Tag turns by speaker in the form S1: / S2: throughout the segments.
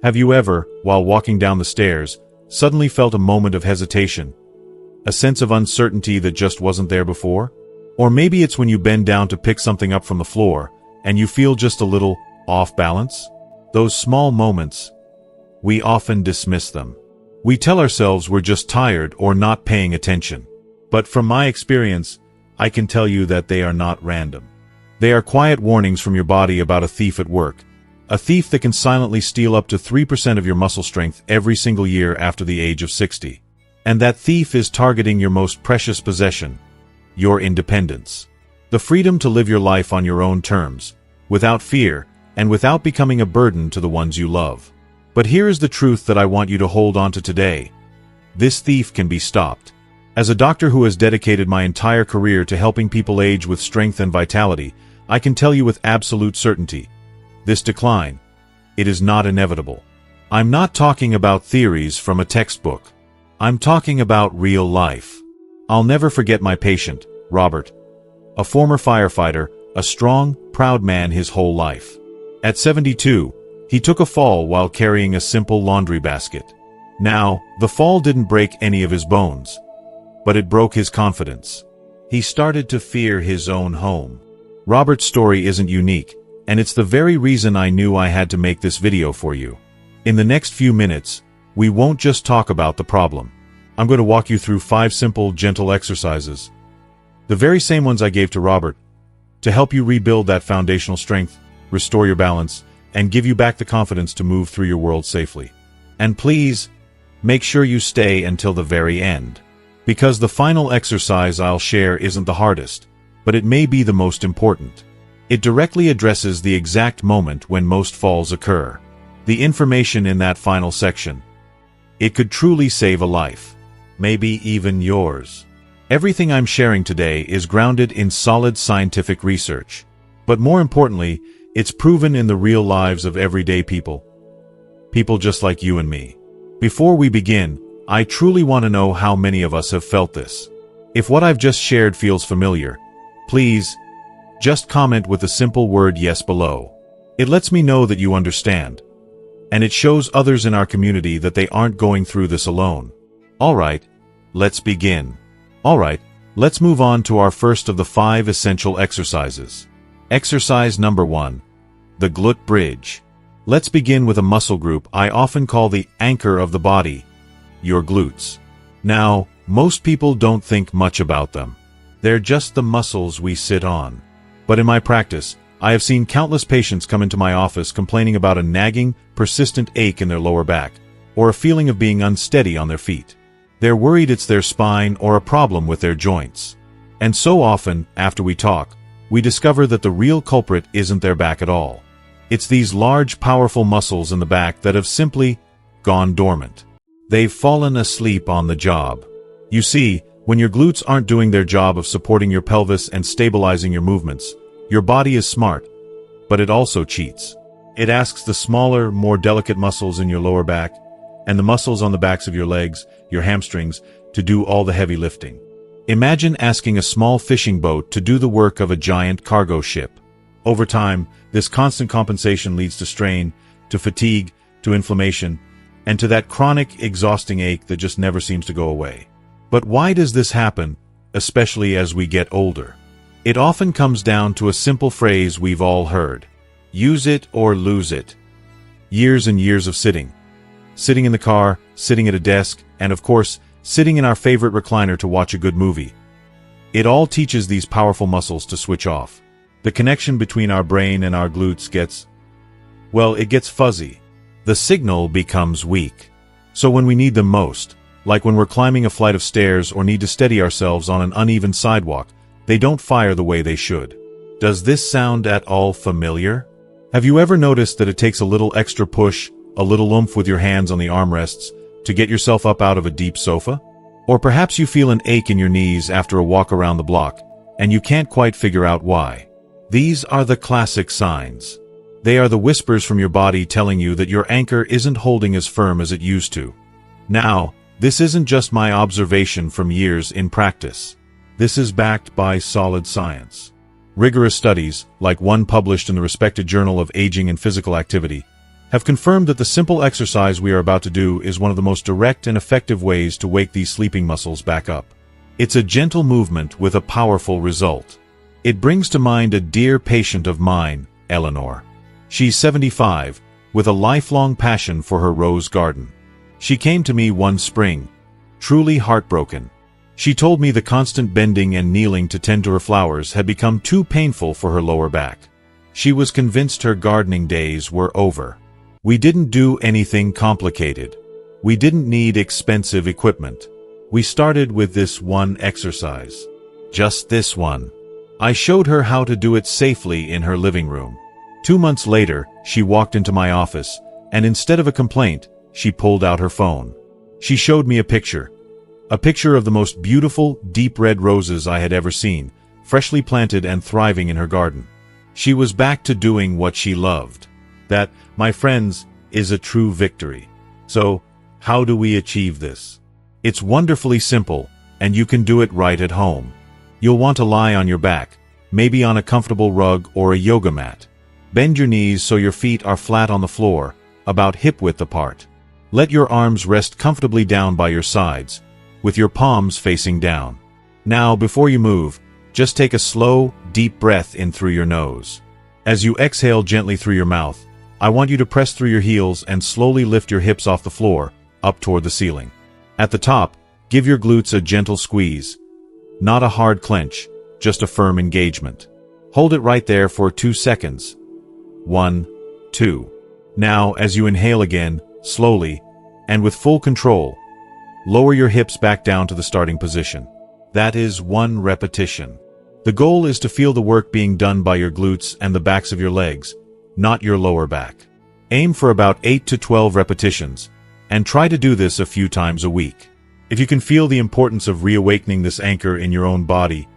S1: Have you ever, while walking down the stairs, suddenly felt a moment of hesitation? A sense of uncertainty that just wasn't there before? Or maybe it's when you bend down to pick something up from the floor, and you feel just a little off balance? Those small moments, we often dismiss them. We tell ourselves we're just tired or not paying attention. But from my experience, I can tell you that they are not random. They are quiet warnings from your body about a thief at work. A thief that can silently steal up to 3% of your muscle strength every single year after the age of 60. And that thief is targeting your most precious possession, your independence. The freedom to live your life on your own terms, without fear, and without becoming a burden to the ones you love. But here is the truth that I want you to hold on to today. This thief can be stopped. As a doctor who has dedicated my entire career to helping people age with strength and vitality, I can tell you with absolute certainty, this decline, it is not inevitable. I'm not talking about theories from a textbook. I'm talking about real life. I'll never forget my patient, Robert, a former firefighter, a strong, proud man his whole life. At 72, he took a fall while carrying a simple laundry basket. Now, the fall didn't break any of his bones, but it broke his confidence. He started to fear his own home. Robert's story isn't unique, and it's the very reason I knew I had to make this video for you. In the next few minutes, we won't just talk about the problem. I'm going to walk you through 5 simple, gentle exercises, the very same ones I gave to Robert, to help you rebuild that foundational strength, restore your balance, and give you back the confidence to move through your world safely. And please, make sure you stay until the very end. Because the final exercise I'll share isn't the hardest, but it may be the most important. It directly addresses the exact moment when most falls occur. The information in that final section. It could truly save a life. Maybe even yours. Everything I'm sharing today is grounded in solid scientific research. But more importantly, it's proven in the real lives of everyday people. People just like you and me. Before we begin, I truly want to know how many of us have felt this. If what I've just shared feels familiar, please, just comment with the simple word yes below. It lets me know that you understand. And it shows others in our community that they aren't going through this alone. Alright, let's begin. Alright, let's move on to our first of the 5 essential exercises. Exercise number 1. The glute bridge. Let's begin with a muscle group I often call the anchor of the body, your glutes. Now, most people don't think much about them. They're just the muscles we sit on. But in my practice, I have seen countless patients come into my office complaining about a nagging, persistent ache in their lower back, or a feeling of being unsteady on their feet. They're worried it's their spine or a problem with their joints. And so often, after we talk, we discover that the real culprit isn't their back at all. It's these large, powerful muscles in the back that have simply gone dormant. They've fallen asleep on the job. You see, when your glutes aren't doing their job of supporting your pelvis and stabilizing your movements, your body is smart, but it also cheats. It asks the smaller, more delicate muscles in your lower back, and the muscles on the backs of your legs, your hamstrings, to do all the heavy lifting. Imagine asking a small fishing boat to do the work of a giant cargo ship. Over time, this constant compensation leads to strain, to fatigue, to inflammation, and to that chronic, exhausting ache that just never seems to go away. But why does this happen, especially as we get older? It often comes down to a simple phrase we've all heard. Use it or lose it. Years and years of sitting. Sitting in the car, sitting at a desk, and of course, sitting in our favorite recliner to watch a good movie. It all teaches these powerful muscles to switch off. The connection between our brain and our glutes gets fuzzy. The signal becomes weak. So when we need them most, like when we're climbing a flight of stairs or need to steady ourselves on an uneven sidewalk, they don't fire the way they should. Does this sound at all familiar? Have you ever noticed that it takes a little extra push, a little oomph with your hands on the armrests, to get yourself up out of a deep sofa? Or perhaps you feel an ache in your knees after a walk around the block, and you can't quite figure out why. These are the classic signs. They are the whispers from your body telling you that your anchor isn't holding as firm as it used to. Now, this isn't just my observation from years in practice. This is backed by solid science. Rigorous studies, like one published in the respected Journal of Aging and Physical Activity, have confirmed that the simple exercise we are about to do is one of the most direct and effective ways to wake these sleeping muscles back up. It's a gentle movement with a powerful result. It brings to mind a dear patient of mine, Eleanor. She's 75, with a lifelong passion for her rose garden. She came to me one spring, truly heartbroken. She told me the constant bending and kneeling to tend to her flowers had become too painful for her lower back. She was convinced her gardening days were over. We didn't do anything complicated. We didn't need expensive equipment. We started with this one exercise. Just this one. I showed her how to do it safely in her living room. 2 months later, she walked into my office, and instead of a complaint, she pulled out her phone. She showed me a picture of the most beautiful, deep red roses I had ever seen, freshly planted and thriving in her garden. She was back to doing what she loved. That, my friends, is a true victory. So, how do we achieve this? It's wonderfully simple, and you can do it right at home. You'll want to lie on your back, maybe on a comfortable rug or a yoga mat. Bend your knees so your feet are flat on the floor, about hip-width apart. Let your arms rest comfortably down by your sides, with your palms facing down. Now, before you move, just take a slow, deep breath in through your nose. As you exhale gently through your mouth, I want you to press through your heels and slowly lift your hips off the floor, up toward the ceiling. At the top, give your glutes a gentle squeeze. Not a hard clench, just a firm engagement. Hold it right there for 2 seconds. 1, 2. Now, as you inhale again, slowly, and with full control, lower your hips back down to the starting position. That is 1 repetition. The goal is to feel the work being done by your glutes and the backs of your legs, not your lower back. Aim for about 8 to 12 repetitions, and try to do this a few times a week. If you can feel the importance of reawakening this anchor in your own body,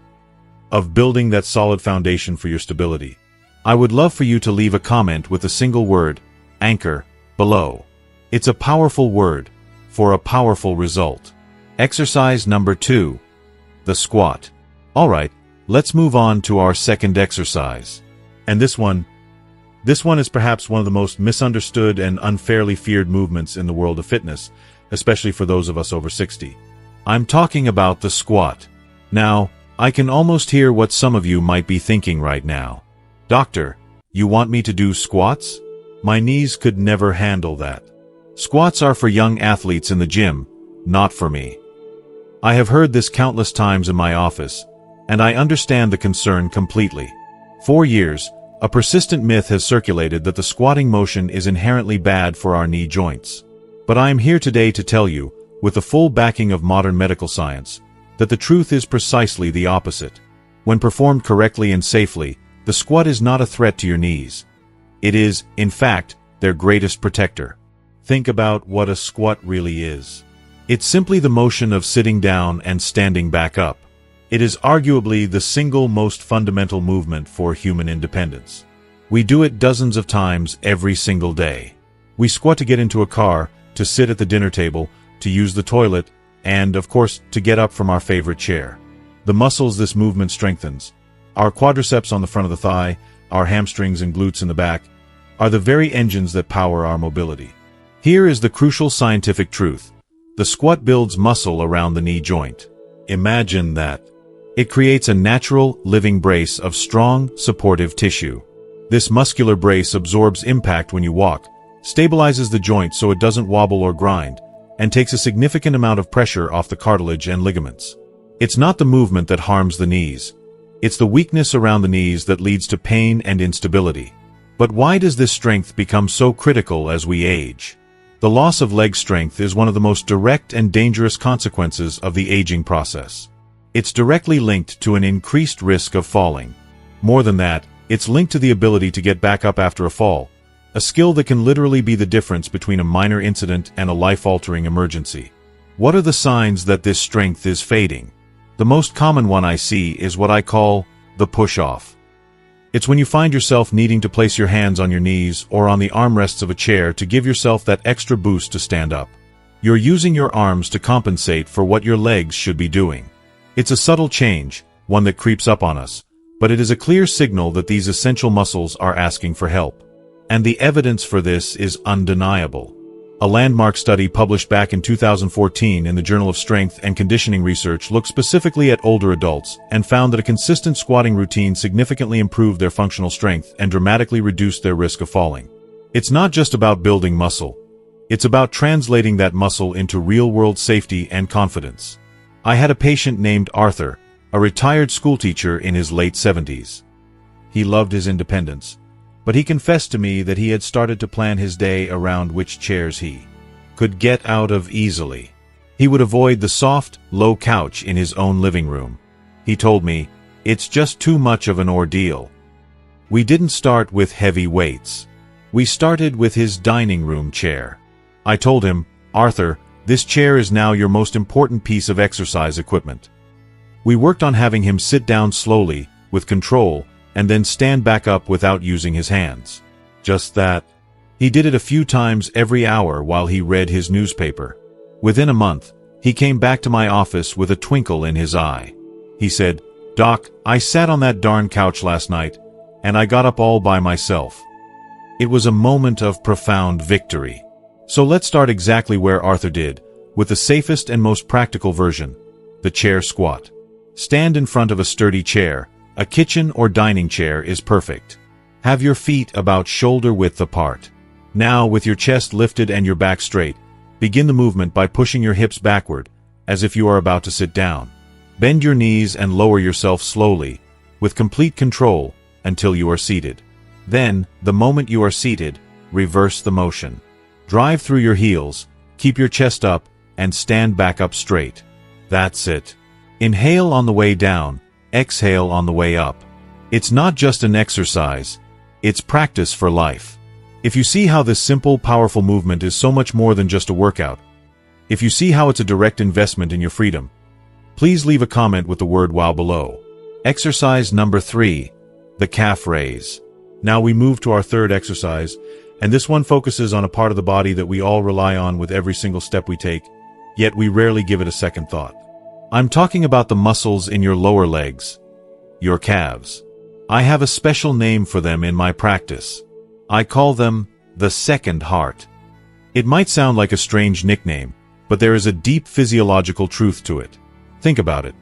S1: of building that solid foundation for your stability, I would love for you to leave a comment with a single word, anchor, below. It's a powerful word, for a powerful result. Exercise number 2, the squat. Alright, let's move on to our second exercise. And this one is perhaps one of the most misunderstood and unfairly feared movements in the world of fitness, especially for those of us over 60. I'm talking about the squat. Now, I can almost hear what some of you might be thinking right now. Doctor, you want me to do squats? My knees could never handle that. Squats are for young athletes in the gym, not for me. I have heard this countless times in my office, and I understand the concern completely. For years, a persistent myth has circulated that the squatting motion is inherently bad for our knee joints. But I am here today to tell you, with the full backing of modern medical science, that the truth is precisely the opposite. When performed correctly and safely, the squat is not a threat to your knees. It is, in fact, their greatest protector. Think about what a squat really is. It's simply the motion of sitting down and standing back up. It is arguably the single most fundamental movement for human independence. We do it dozens of times every single day. We squat to get into a car, to sit at the dinner table, to use the toilet, and, of course, to get up from our favorite chair. The muscles this movement strengthens, our quadriceps on the front of the thigh, our hamstrings and glutes in the back, are the very engines that power our mobility. Here is the crucial scientific truth. The squat builds muscle around the knee joint. Imagine that. It creates a natural, living brace of strong, supportive tissue. This muscular brace absorbs impact when you walk, stabilizes the joint so it doesn't wobble or grind, and takes a significant amount of pressure off the cartilage and ligaments. It's not the movement that harms the knees. It's the weakness around the knees that leads to pain and instability. But why does this strength become so critical as we age? The loss of leg strength is one of the most direct and dangerous consequences of the aging process. It's directly linked to an increased risk of falling. More than that, it's linked to the ability to get back up after a fall, a skill that can literally be the difference between a minor incident and a life-altering emergency. What are the signs that this strength is fading? The most common one I see is what I call the push-off. It's when you find yourself needing to place your hands on your knees or on the armrests of a chair to give yourself that extra boost to stand up. You're using your arms to compensate for what your legs should be doing. It's a subtle change, one that creeps up on us, but it is a clear signal that these essential muscles are asking for help. And the evidence for this is undeniable. A landmark study published back in 2014 in the Journal of Strength and Conditioning Research looked specifically at older adults and found that a consistent squatting routine significantly improved their functional strength and dramatically reduced their risk of falling. It's not just about building muscle. It's about translating that muscle into real-world safety and confidence. I had a patient named Arthur, a retired schoolteacher in his late 70s. He loved his independence, but he confessed to me that he had started to plan his day around which chairs he could get out of easily. He would avoid the soft, low couch in his own living room. He told me, "It's just too much of an ordeal." We didn't start with heavy weights. We started with his dining room chair. I told him, "Arthur, this chair is now your most important piece of exercise equipment." We worked on having him sit down slowly, with control, and then stand back up without using his hands. Just that. He did it a few times every hour while he read his newspaper. Within a month, he came back to my office with a twinkle in his eye. He said, "Doc, I sat on that darn couch last night, and I got up all by myself." It was a moment of profound victory. So let's start exactly where Arthur did, with the safest and most practical version, the chair squat. Stand in front of a sturdy chair. A kitchen or dining chair is perfect. Have your feet about shoulder width apart. Now, with your chest lifted and your back straight, begin the movement by pushing your hips backward, as if you are about to sit down. Bend your knees and lower yourself slowly, with complete control, until you are seated. Then, the moment you are seated, reverse the motion. Drive through your heels, keep your chest up, and stand back up straight. That's it. Inhale on the way down, exhale on the way up. It's not just an exercise, it's practice for life. If you see how this simple, powerful movement is so much more than just a workout, if you see how it's a direct investment in your freedom, please leave a comment with the word "wow" below. Exercise number 3, the calf raise. Now we move to our third exercise, and this one focuses on a part of the body that we all rely on with every single step we take, yet we rarely give it a second thought. I'm talking about the muscles in your lower legs, your calves. I have a special name for them in my practice. I call them the second heart. It might sound like a strange nickname, but there is a deep physiological truth to it. Think about it.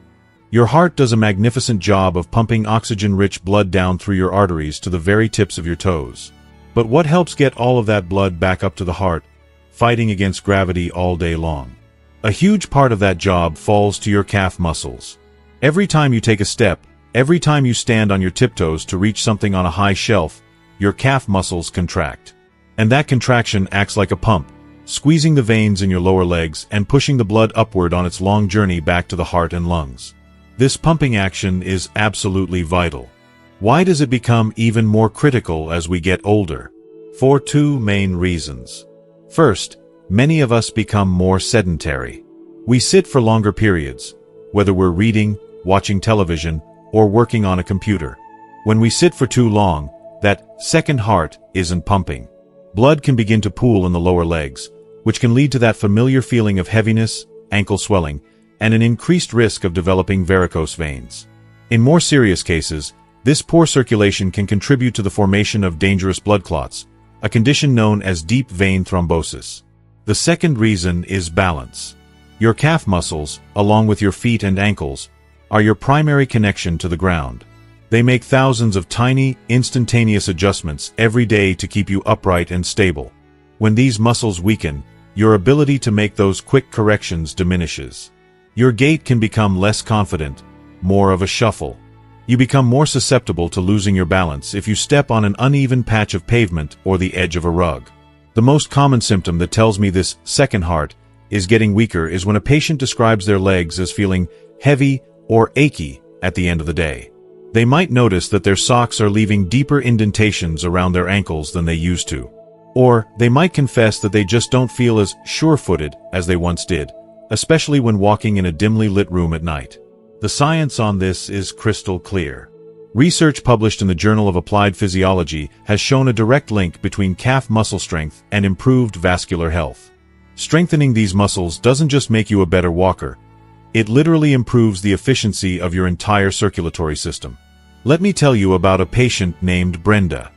S1: Your heart does a magnificent job of pumping oxygen-rich blood down through your arteries to the very tips of your toes. But what helps get all of that blood back up to the heart, fighting against gravity all day long? A huge part of that job falls to your calf muscles. Every time you take a step, every time you stand on your tiptoes to reach something on a high shelf, your calf muscles contract. And that contraction acts like a pump, squeezing the veins in your lower legs and pushing the blood upward on its long journey back to the heart and lungs. This pumping action is absolutely vital. Why does it become even more critical as we get older? For two main reasons. First, many of us become more sedentary. We sit for longer periods, whether we're reading, watching television, or working on a computer. When we sit for too long, that second heart isn't pumping. Blood can begin to pool in the lower legs, which can lead to that familiar feeling of heaviness, ankle swelling, and an increased risk of developing varicose veins. In more serious cases, this poor circulation can contribute to the formation of dangerous blood clots, a condition known as deep vein thrombosis. The second reason is balance. Your calf muscles, along with your feet and ankles, are your primary connection to the ground. They make thousands of tiny, instantaneous adjustments every day to keep you upright and stable. When these muscles weaken, your ability to make those quick corrections diminishes. Your gait can become less confident, more of a shuffle. You become more susceptible to losing your balance if you step on an uneven patch of pavement or the edge of a rug. The most common symptom that tells me this second heart is getting weaker is when a patient describes their legs as feeling heavy or achy at the end of the day. They might notice that their socks are leaving deeper indentations around their ankles than they used to. Or they might confess that they just don't feel as sure-footed as they once did, especially when walking in a dimly lit room at night. The science on this is crystal clear. Research published in the Journal of Applied Physiology has shown a direct link between calf muscle strength and improved vascular health. Strengthening these muscles doesn't just make you a better walker, it literally improves the efficiency of your entire circulatory system. Let me tell you about a patient named Brenda.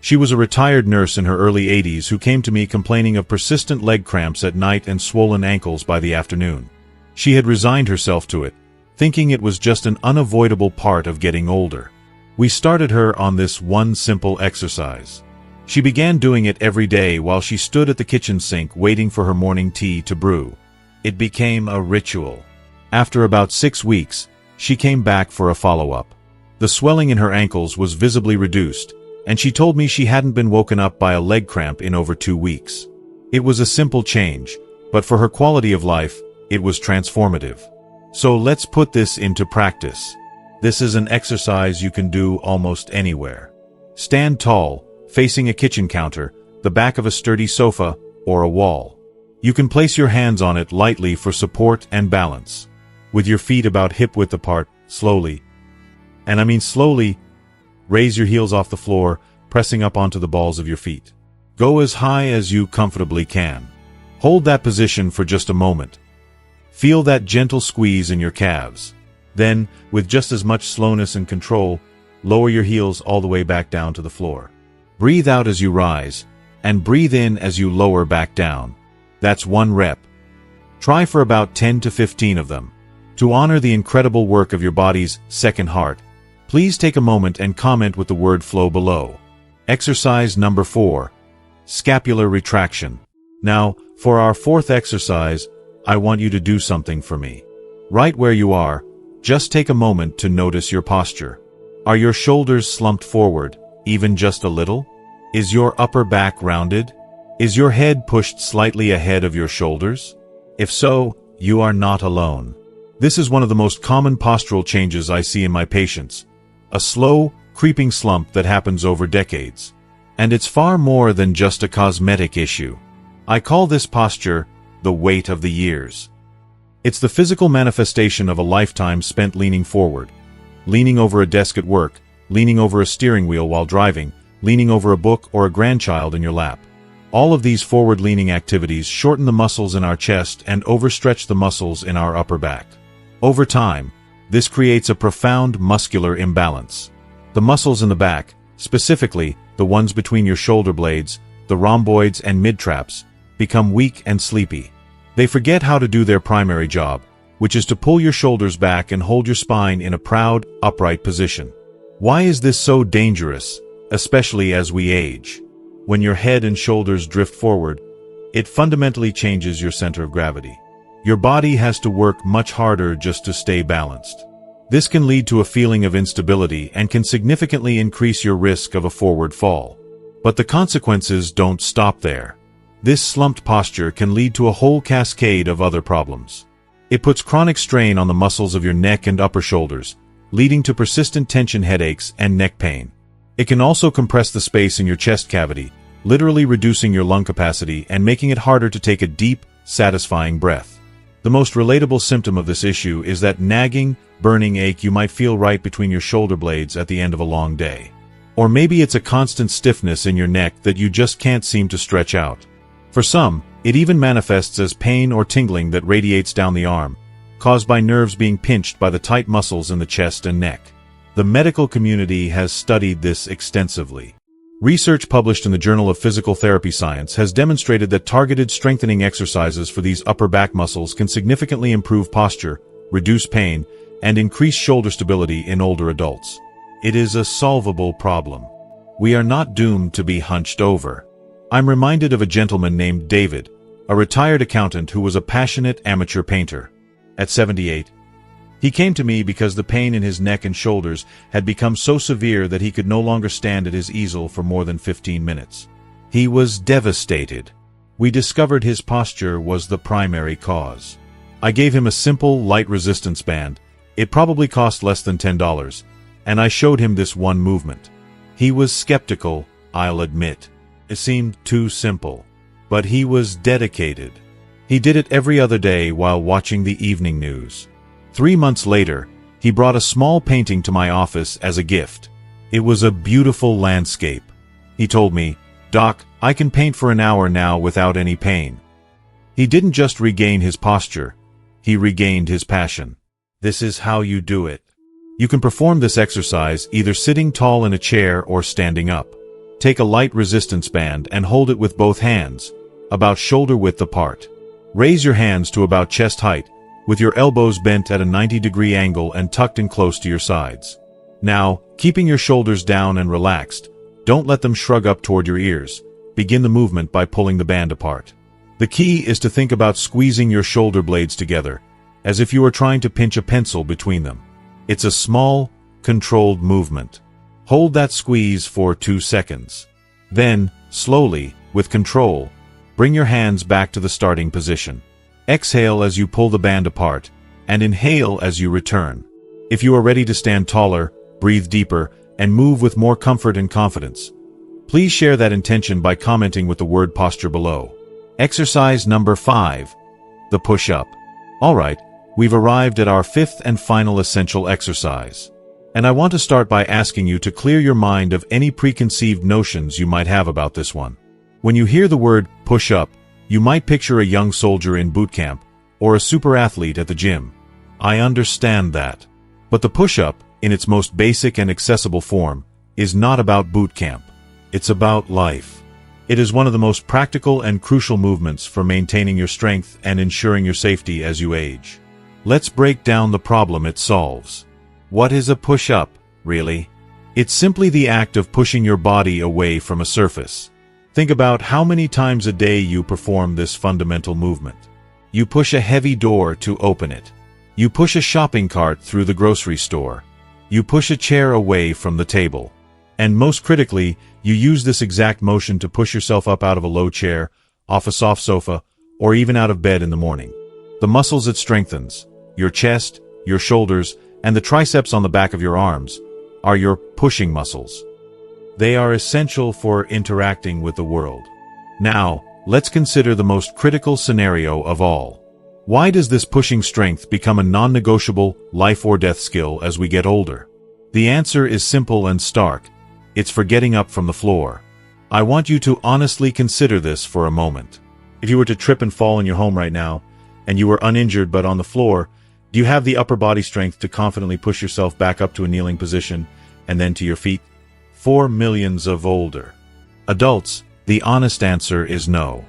S1: She was a retired nurse in her early 80s who came to me complaining of persistent leg cramps at night and swollen ankles by the afternoon. She had resigned herself to it, thinking it was just an unavoidable part of getting older. We started her on this one simple exercise. She began doing it every day while she stood at the kitchen sink waiting for her morning tea to brew. It became a ritual. After about 6 weeks, she came back for a follow-up. The swelling in her ankles was visibly reduced, and she told me she hadn't been woken up by a leg cramp in over 2 weeks. It was a simple change, but for her quality of life, it was transformative. So let's put this into practice. This is an exercise you can do almost anywhere. Stand tall, facing a kitchen counter, the back of a sturdy sofa, or a wall. You can place your hands on it lightly for support and balance. With your feet about hip-width apart, slowly, and I mean slowly, raise your heels off the floor, pressing up onto the balls of your feet. Go as high as you comfortably can. Hold that position for just a moment. Feel that gentle squeeze in your calves. Then, with just as much slowness and control, lower your heels all the way back down to the floor. Breathe out as you rise, and breathe in as you lower back down. That's 1 rep. Try for about 10 to 15 of them. To honor the incredible work of your body's second heart, please take a moment and comment with the word flow below. Exercise number 4. Scapular retraction. Now, for our 4th exercise, I want you to do something for me. Right where you are, just take a moment to notice your posture. Are your shoulders slumped forward, even just a little? Is your upper back rounded? Is your head pushed slightly ahead of your shoulders? If so, you are not alone. This is one of the most common postural changes I see in my patients. A slow, creeping slump that happens over decades. And it's far more than just a cosmetic issue. I call this posture the weight of the years. It's the physical manifestation of a lifetime spent leaning forward. Leaning over a desk at work, leaning over a steering wheel while driving, leaning over a book or a grandchild in your lap. All of these forward-leaning activities shorten the muscles in our chest and overstretch the muscles in our upper back. Over time, this creates a profound muscular imbalance. The muscles in the back, specifically the ones between your shoulder blades, the rhomboids and mid-traps, become weak and sleepy. They forget how to do their primary job, which is to pull your shoulders back and hold your spine in a proud, upright position. Why is this so dangerous, especially as we age? When your head and shoulders drift forward, it fundamentally changes your center of gravity. Your body has to work much harder just to stay balanced. This can lead to a feeling of instability and can significantly increase your risk of a forward fall. But the consequences don't stop there. This slumped posture can lead to a whole cascade of other problems. It puts chronic strain on the muscles of your neck and upper shoulders, leading to persistent tension headaches and neck pain. It can also compress the space in your chest cavity, literally reducing your lung capacity and making it harder to take a deep, satisfying breath. The most relatable symptom of this issue is that nagging, burning ache you might feel right between your shoulder blades at the end of a long day. Or maybe it's a constant stiffness in your neck that you just can't seem to stretch out. For some, it even manifests as pain or tingling that radiates down the arm, caused by nerves being pinched by the tight muscles in the chest and neck. The medical community has studied this extensively. Research published in the Journal of Physical Therapy Science has demonstrated that targeted strengthening exercises for these upper back muscles can significantly improve posture, reduce pain, and increase shoulder stability in older adults. It is a solvable problem. We are not doomed to be hunched over. I'm reminded of a gentleman named David, a retired accountant who was a passionate amateur painter. At 78, he came to me because the pain in his neck and shoulders had become so severe that he could no longer stand at his easel for more than 15 minutes. He was devastated. We discovered his posture was the primary cause. I gave him a simple, light resistance band. It probably cost less than $10, and I showed him this one movement. He was skeptical, I'll admit. It seemed too simple. But he was dedicated. He did it every other day while watching the evening news. 3 months later, he brought a small painting to my office as a gift. It was a beautiful landscape. He told me, "Doc, I can paint for an hour now without any pain." He didn't just regain his posture, he regained his passion. This is how you do it. You can perform this exercise either sitting tall in a chair or standing up. Take a light resistance band and hold it with both hands, about shoulder width apart. Raise your hands to about chest height, with your elbows bent at a 90-degree angle and tucked in close to your sides. Now, keeping your shoulders down and relaxed, don't let them shrug up toward your ears. Begin the movement by pulling the band apart. The key is to think about squeezing your shoulder blades together, as if you were trying to pinch a pencil between them. It's a small, controlled movement. Hold that squeeze for 2 seconds. Then, slowly, with control, bring your hands back to the starting position. Exhale as you pull the band apart, and inhale as you return. If you are ready to stand taller, breathe deeper, and move with more comfort and confidence, please share that intention by commenting with the word posture below. Exercise number 5. The push-up. Alright, we've arrived at our 5th and final essential exercise. And I want to start by asking you to clear your mind of any preconceived notions you might have about this one. When you hear the word push-up, you might picture a young soldier in boot camp, or a super athlete at the gym. I understand that. But the push-up, in its most basic and accessible form, is not about boot camp. It's about life. It is one of the most practical and crucial movements for maintaining your strength and ensuring your safety as you age. Let's break down the problem it solves. What is a push-up, really? It's simply the act of pushing your body away from a surface. Think about how many times a day you perform this fundamental movement. You push a heavy door to open it. You push a shopping cart through the grocery store. You push a chair away from the table. And most critically, you use this exact motion to push yourself up out of a low chair, off a soft sofa, or even out of bed in the morning. The muscles it strengthens, your chest, your shoulders, and the triceps on the back of your arms, are your pushing muscles. They are essential for interacting with the world. Now, let's consider the most critical scenario of all. Why does this pushing strength become a non-negotiable, life-or-death skill as we get older? The answer is simple and stark. It's for getting up from the floor. I want you to honestly consider this for a moment. If you were to trip and fall in your home right now, and you were uninjured but on the floor, do you have the upper body strength to confidently push yourself back up to a kneeling position, and then to your feet? For millions of older adults, the honest answer is no.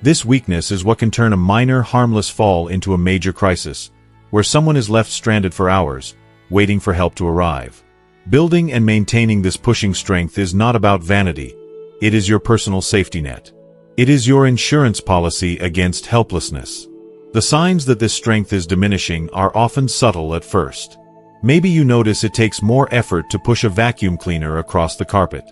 S1: This weakness is what can turn a minor, harmless fall into a major crisis, where someone is left stranded for hours, waiting for help to arrive. Building and maintaining this pushing strength is not about vanity. It is your personal safety net. It is your insurance policy against helplessness. The signs that this strength is diminishing are often subtle at first. Maybe you notice it takes more effort to push a vacuum cleaner across the carpet.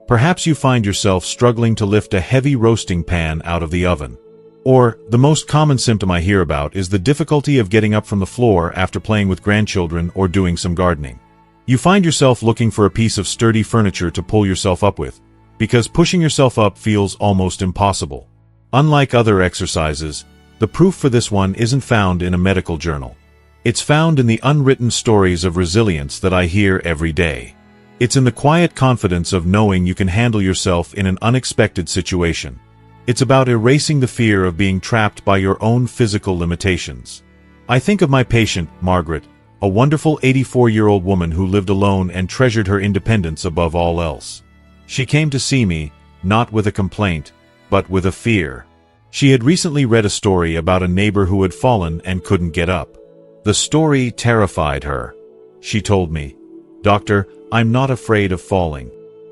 S1: Perhaps you find yourself struggling to lift a heavy roasting pan out of the oven. Or, the most common symptom I hear about is the difficulty of getting up from the floor after playing with grandchildren or doing some gardening. You find yourself looking for a piece of sturdy furniture to pull yourself up with, because pushing yourself up feels almost impossible. Unlike other exercises, the proof for this one isn't found in a medical journal. It's found in the unwritten stories of resilience that I hear every day. It's in the quiet confidence of knowing you can handle yourself in an unexpected situation. It's about erasing the fear of being trapped by your own physical limitations. I think of my patient, Margaret, a wonderful 84-year-old woman who lived alone and treasured her independence above all else. She came to see me, not with a complaint, but with a fear. She had recently read a story about a neighbor who had fallen and couldn't get up. The story terrified her. She told me, "Doctor, I'm not afraid of falling.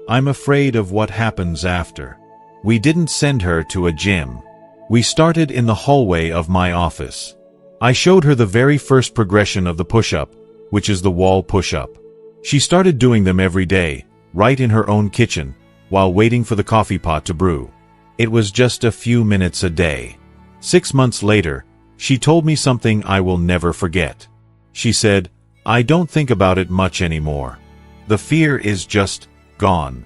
S1: I'm afraid of what happens after." We didn't send her to a gym. We started in the hallway of my office. I showed her the very first progression of the push-up, which is the wall push-up. She started doing them every day, right in her own kitchen, while waiting for the coffee pot to brew. It was just a few minutes a day. 6 months later, she told me something I will never forget. She said, "I don't think about it much anymore. The fear is just gone."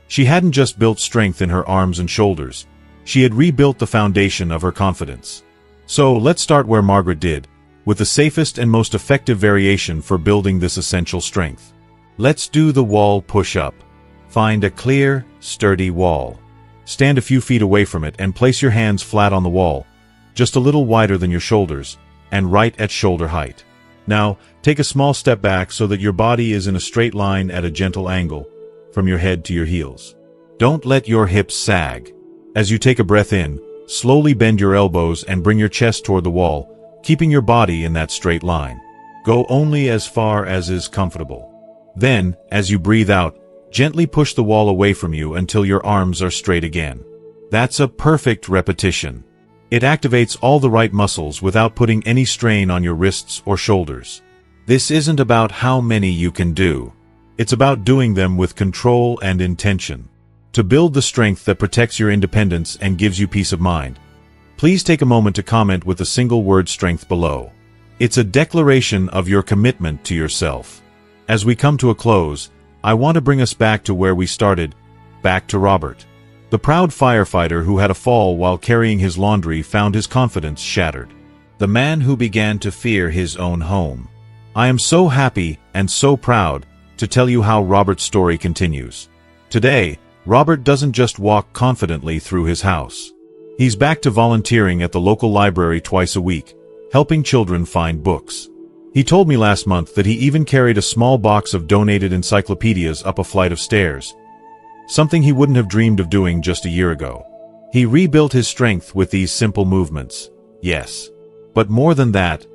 S1: She hadn't just built strength in her arms and shoulders. She had rebuilt the foundation of her confidence. So let's start where Margaret did, with the safest and most effective variation for building this essential strength. Let's do the wall push-up. Find a clear, sturdy wall. Stand a few feet away from it and place your hands flat on the wall, just a little wider than your shoulders, and right at shoulder height. Now, take a small step back so that your body is in a straight line at a gentle angle, from your head to your heels. Don't let your hips sag. As you take a breath in, slowly bend your elbows and bring your chest toward the wall, keeping your body in that straight line. Go only as far as is comfortable. Then, as you breathe out, gently push the wall away from you until your arms are straight again. That's a perfect repetition. It activates all the right muscles without putting any strain on your wrists or shoulders. This isn't about how many you can do. It's about doing them with control and intention. To build the strength that protects your independence and gives you peace of mind, please take a moment to comment with the single word strength below. It's a declaration of your commitment to yourself. As we come to a close, I want to bring us back to where we started, back to Robert. The proud firefighter who had a fall while carrying his laundry found his confidence shattered. The man who began to fear his own home. I am so happy and so proud to tell you how Robert's story continues. Today, Robert doesn't just walk confidently through his house. He's back to volunteering at the local library twice a week, helping children find books. He told me last month that he even carried a small box of donated encyclopedias up a flight of stairs, something he wouldn't have dreamed of doing just a year ago. He rebuilt his strength with these simple movements, yes. But more than that,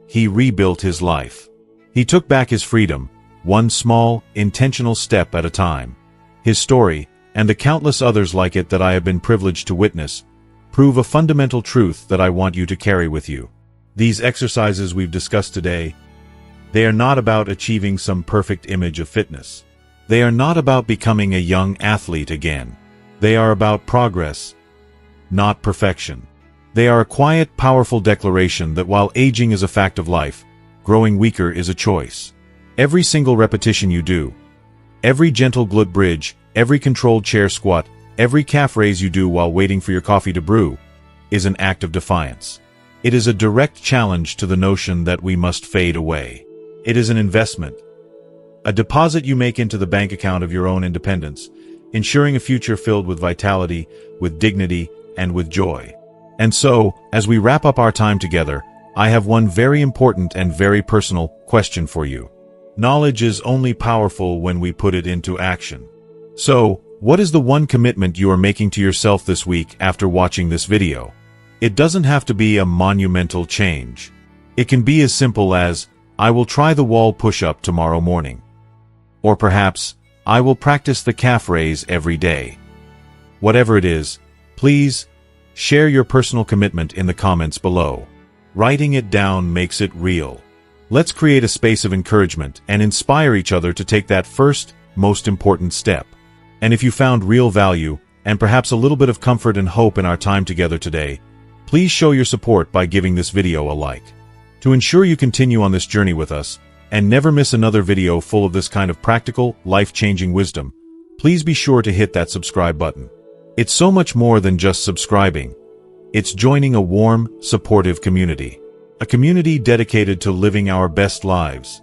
S1: he rebuilt his life. He took back his freedom, one small, intentional step at a time. His story, and the countless others like it that I have been privileged to witness, prove a fundamental truth that I want you to carry with you. These exercises we've discussed today, they are not about achieving some perfect image of fitness. They are not about becoming a young athlete again. They are about progress, not perfection. They are a quiet, powerful declaration that while aging is a fact of life, growing weaker is a choice. Every single repetition you do, every gentle glute bridge, every controlled chair squat, every calf raise you do while waiting for your coffee to brew, is an act of defiance. It is a direct challenge to the notion that we must fade away. It is an investment, a deposit you make into the bank account of your own independence, ensuring a future filled with vitality, with dignity, and with joy. And so, as we wrap up our time together, I have one very important and very personal question for you. Knowledge is only powerful when we put it into action. So, what is the one commitment you are making to yourself this week after watching this video? It doesn't have to be a monumental change. It can be as simple as, I will try the wall push-up tomorrow morning. Or perhaps, I will practice the calf raise every day. Whatever it is, please, share your personal commitment in the comments below. Writing it down makes it real. Let's create a space of encouragement and inspire each other to take that first, most important step. And if you found real value, and perhaps a little bit of comfort and hope in our time together today, please show your support by giving this video a like. To ensure you continue on this journey with us, and never miss another video full of this kind of practical, life-changing wisdom, please be sure to hit that subscribe button. It's so much more than just subscribing. It's joining a warm, supportive community. A community dedicated to living our best lives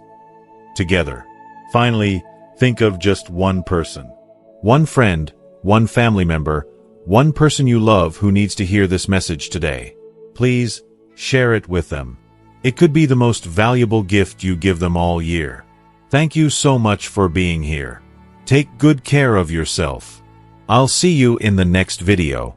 S1: together. Finally, think of just one person. One friend, one family member, one person you love who needs to hear this message today. Please, share it with them. It could be the most valuable gift you give them all year. Thank you so much for being here. Take good care of yourself. I'll see you in the next video.